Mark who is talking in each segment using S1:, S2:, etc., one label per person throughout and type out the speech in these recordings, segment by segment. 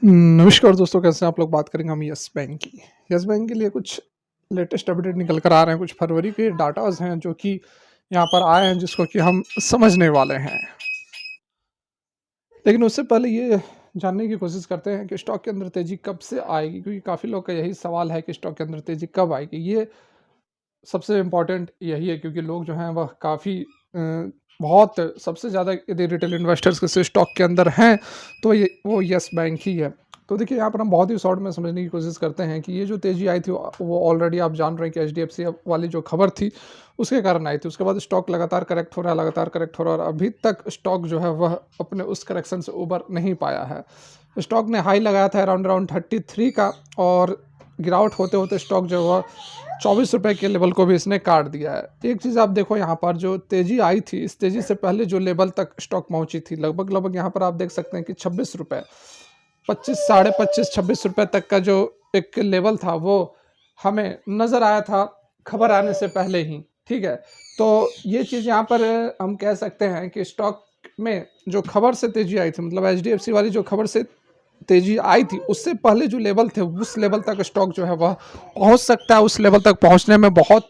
S1: नमस्कार दोस्तों, कैसे हैं आप लोग। बात करेंगे हम यस बैंक की। यस बैंक के लिए कुछ लेटेस्ट अपडेट निकल कर आ रहे हैं। कुछ फरवरी के डाटाज़ हैं जो कि यहाँ पर आए हैं, जिसको कि हम समझने वाले हैं। लेकिन उससे पहले ये जानने की कोशिश करते हैं कि स्टॉक के अंदर तेज़ी कब से आएगी, क्योंकि काफ़ी लोग का यही सवाल है कि स्टॉक के अंदर तेज़ी कब आएगी। ये सबसे इम्पोर्टेंट यही है, क्योंकि लोग जो हैं वह काफ़ी बहुत सबसे ज़्यादा यदि रिटेल इन्वेस्टर्स किसी स्टॉक के अंदर हैं, तो ये वो येस बैंक ही है। तो देखिए, यहाँ पर हम बहुत ही शॉर्ट में समझने की कोशिश करते हैं कि ये जो तेज़ी आई थी वो ऑलरेडी आप जान रहे हैं कि एचडीएफसी वाली जो खबर थी उसके कारण आई थी। उसके बाद स्टॉक लगातार करेक्ट हो रहा है, लगातार करेक्ट हो रहा है, और अभी तक स्टॉक जो है वह अपने उस करेक्शन से उबर नहीं पाया है। स्टॉक ने हाई लगाया था अराउंड अराउंड 33 का, और गिरावट होते होते स्टॉक जो है 24 रुपये के लेवल को भी इसने काट दिया है। एक चीज़ आप देखो, यहाँ पर जो तेज़ी आई थी, इस तेज़ी से पहले जो लेवल तक स्टॉक पहुँची थी, लगभग लगभग यहाँ पर आप देख सकते हैं कि 26 रुपये, 25, साढ़े 25, 26 रुपये तक का जो एक लेवल था वो हमें नज़र आया था खबर आने से पहले ही। ठीक है, तो ये चीज़ यहाँ पर हम कह सकते हैं कि स्टॉक में जो खबर से तेज़ी आई थी, मतलब एचडीएफसी वाली जो खबर से तेज़ी आई थी, उससे पहले जो लेवल थे उस लेवल तक स्टॉक जो है वह पहुंच सकता है। उस लेवल तक पहुंचने में बहुत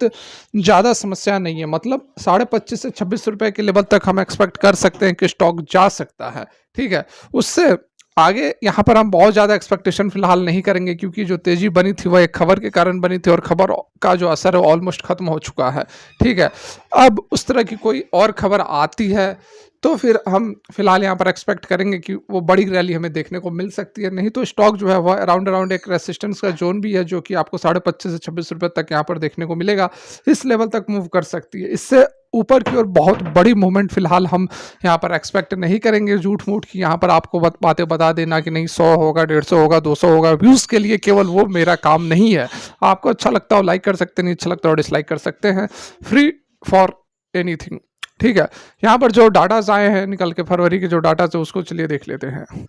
S1: ज़्यादा समस्या नहीं है। मतलब 25.5 से 26 रुपये के लेवल तक हम एक्सपेक्ट कर सकते हैं कि स्टॉक जा सकता है। ठीक है, उससे आगे यहाँ पर हम बहुत ज़्यादा एक्सपेक्टेशन फिलहाल नहीं करेंगे, क्योंकि जो तेज़ी बनी थी वह एक खबर के कारण बनी थी, और खबर का जो असर है ऑलमोस्ट ख़त्म हो चुका है। ठीक है, अब उस तरह की कोई और खबर आती है तो फिर हम फिलहाल यहाँ पर एक्सपेक्ट करेंगे कि वो बड़ी रैली हमें देखने को मिल सकती है। नहीं तो स्टॉक जो है वह अराउंड अराउंड एक रेसिस्टेंस का जोन भी है, जो कि आपको 25.5 से 26 रुपये तक यहाँ पर देखने को मिलेगा। इस लेवल तक मूव कर सकती है। इससे ऊपर की ओर बहुत बड़ी मूवमेंट फिलहाल हम यहाँ पर एक्सपेक्ट नहीं करेंगे। झूठ मूठ की यहाँ पर आपको बातें बता देना कि नहीं 100 होगा, 150 होगा, 200 होगा, व्यूज़ के लिए केवल वो मेरा काम नहीं है। आपको अच्छा लगता हो लाइक कर सकते हैं, नहीं अच्छा लगता हो डिसलाइक कर सकते हैं। Free for anything. ठीक है, यहाँ पर जो डाटाज आए हैं निकल के फरवरी के जो डाटा थे उसको चलिए देख लेते हैं।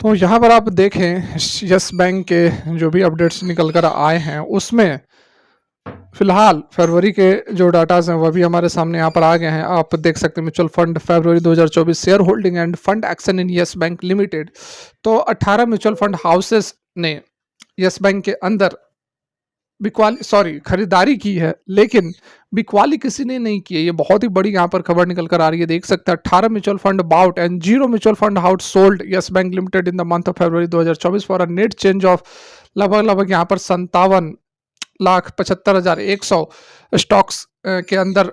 S1: तो यहाँ पर आप देखें, यस बैंक के जो भी अपडेट्स निकल कर आए हैं उसमें फिलहाल फरवरी के जो डाटाज हैं वह भी हमारे सामने यहाँ पर आ गए हैं। आप देख सकते हैं mutual fund February 2024 share holding end fund action in yes Bank limited. तो 18 म्यूचुअल फंड हाउसेस ने यस बैंक के अंदर बिकवाली सॉरी खरीदारी की है, लेकिन बिकवाली किसी ने नहीं की है। ये बहुत ही बड़ी यहाँ पर खबर निकल कर आ रही है। देख सकते हैं 18 mutual fund bought and 0 mutual fund house sold Yes Bank Limited in the month of फरवरी 2024 for a net change of लगभग लगभग यहाँ पर 57,75,100 स्टॉक्स के अंदर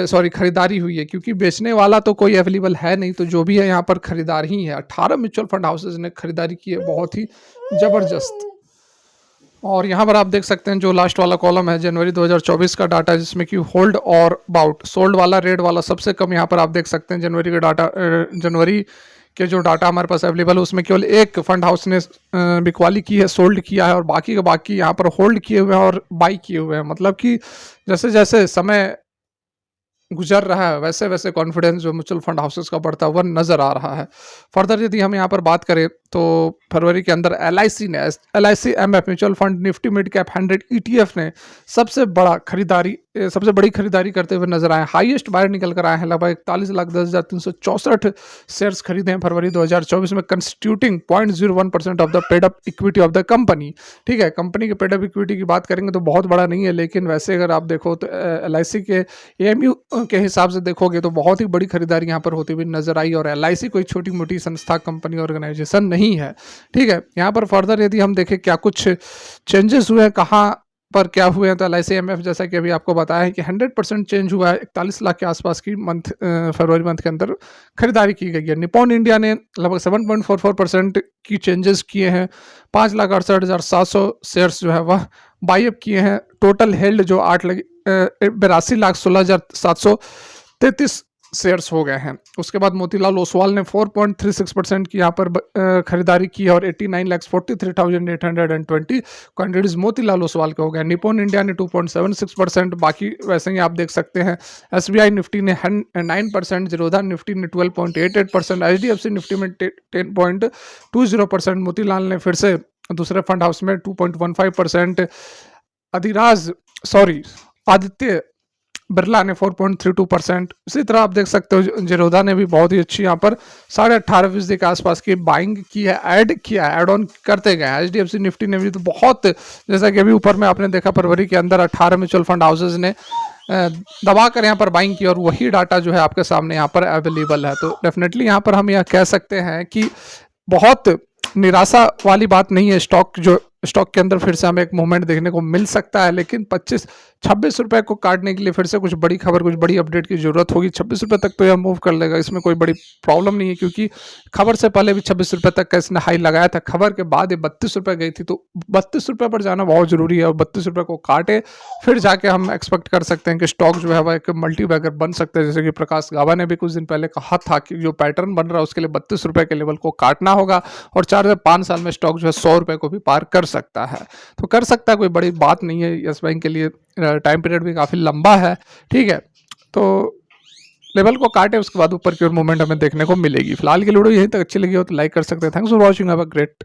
S1: सॉरी खरीदारी हुई है, क्योंकि बेचने वाला तो कोई अवेलेबल है नहीं। तो जो भी है यहाँ पर खरीदार ही है। 18 म्यूचुअल फंड हाउसेज ने खरीदारी की है, बहुत ही जबरदस्त। और यहाँ पर आप देख सकते हैं जो लास्ट वाला कॉलम है जनवरी 2024 का डाटा है, जिसमें कि होल्ड और बाउट सोल्ड वाला रेड वाला सबसे कम यहाँ पर आप देख सकते हैं। जनवरी का डाटा जनवरी के जो डाटा हमारे पास अवेलेबल है उसमें केवल एक फंड हाउस ने बिकवाली की है, सोल्ड किया है, और बाकी का बाकी यहाँ पर होल्ड किए हुए हैं और बाई किए हुए हैं। मतलब कि जैसे जैसे समय गुजर रहा है वैसे वैसे कॉन्फिडेंस जो म्यूचुअल फंड हाउसेस का बढ़ता हुआ नजर आ रहा है। फर्दर यदि हम यहाँ पर बात करें तो फरवरी के अंदर L I C M F mutual fund Nifty mid cap 100 ETF ने सबसे बड़ी खरीदारी करते हुए नजर आए। हाईएस्ट बायर निकल कर आए हैं, लगभग 41,10,364 शेयर्स खरीदे हैं फरवरी 2024 में, constituting 0.01% of the paid up equity of the company. ठीक है, कंपनी के पेड अप इक्विटी की बात करेंगे तो बहुत बड़ा नहीं है, लेकिन वैसे अगर आप देखो तो LIC के AMU के हिसाब से देखोगे तो बहुत ही बड़ी खरीदारी यहाँ पर होती हुई नजर आई। और LIC कोई छोटी मोटी संस्था, कंपनी, ऑर्गेनाइजेशन नहीं है। ठीक है, यहाँ पर फर्दर यदि हम देखें क्या कुछ चेंजेस हुए हैं, कहाँ पर क्या हुए हैं, तो LIC MF जैसा कि अभी आपको बताया है कि 100% चेंज हुआ है। 41 लाख के आसपास की फरवरी मंथ के अंदर खरीदारी की गई है। निपॉन इंडिया ने लगभग 7.44% की चेंजेस किए हैं। 5,68,700 शेयर्स जो है वह बाइअप किए हैं। टोटल हेल्ड जो 82,16,733 शेयर्स हो गए हैं। उसके बाद मोतीलाल ओसवाल ने 4.36% की यहाँ पर खरीदारी की है, और 89,43,820 क्वान्टिटीज मोतीलाल ओसवाल के हो गए। निपॉन इंडिया ने 2.76%, बाकी वैसे ही आप देख सकते हैं। SBI निफ्टी ने 9%, जीरोधा निफ्टी ने 12.88%, HDFC निफ्टी में 10.20%, मोतीलाल ने फिर से दूसरे फंड हाउस में 2.15%, अधिराज सॉरी आदित्य बिरला ने 4.32%। इसी तरह आप देख सकते हो जीरोधा ने भी बहुत ही अच्छी यहाँ पर 18.5% के आसपास की बाइंग की है, ऐड किया है, एड ऑन करते गए हैं। एचडीएफसी निफ्टी ने भी तो बहुत, जैसा कि अभी ऊपर में आपने देखा फरवरी के अंदर 18 म्यूचुअल फंड हाउसेज ने दबा कर यहाँ पर बाइंग की, और वही डाटा जो है आपके सामने यहाँ पर अवेलेबल है। तो डेफिनेटली यहाँ पर हम यह कह सकते हैं कि बहुत निराशा वाली बात नहीं है। स्टॉक के अंदर फिर से हमें एक मूवमेंट देखने को मिल सकता है, लेकिन 26 रुपए को काटने के लिए फिर से कुछ बड़ी खबर, कुछ बड़ी अपडेट की जरूरत होगी। 26 रुपए तक तो यह मूव कर लेगा, इसमें कोई बड़ी प्रॉब्लम नहीं है, क्योंकि खबर से पहले भी 26 रुपए तक का इसने हाई लगाया था। खबर के बाद ये 32 रुपए गई थी, तो 32 रुपए पर जाना बहुत जरूरी है, और 32 रुपए को काटे फिर जाके हम एक्सपेक्ट कर सकते हैं कि स्टॉक जो है वह एक मल्टी बैगर बन सकता है। जैसे कि प्रकाश गावा ने भी कुछ दिन पहले कहा था कि जो पैटर्न बन रहा है उसके लिए 32 रुपए के लेवल को काटना होगा, और 4 से 5 साल में स्टॉक जो है 100 रुपए को भी पार कर सकता है। तो कर सकता है, कोई बड़ी बात नहीं है। यस बैंक के लिए टाइम पीरियड भी काफ़ी लंबा है, ठीक है। तो लेवल को काटे, उसके बाद ऊपर की ओर मूवमेंट हमें देखने को मिलेगी। फिलहाल की वीडियो यहीं तक अच्छी लगी हो तो लाइक कर सकते हैं। Thanks for watching, have a great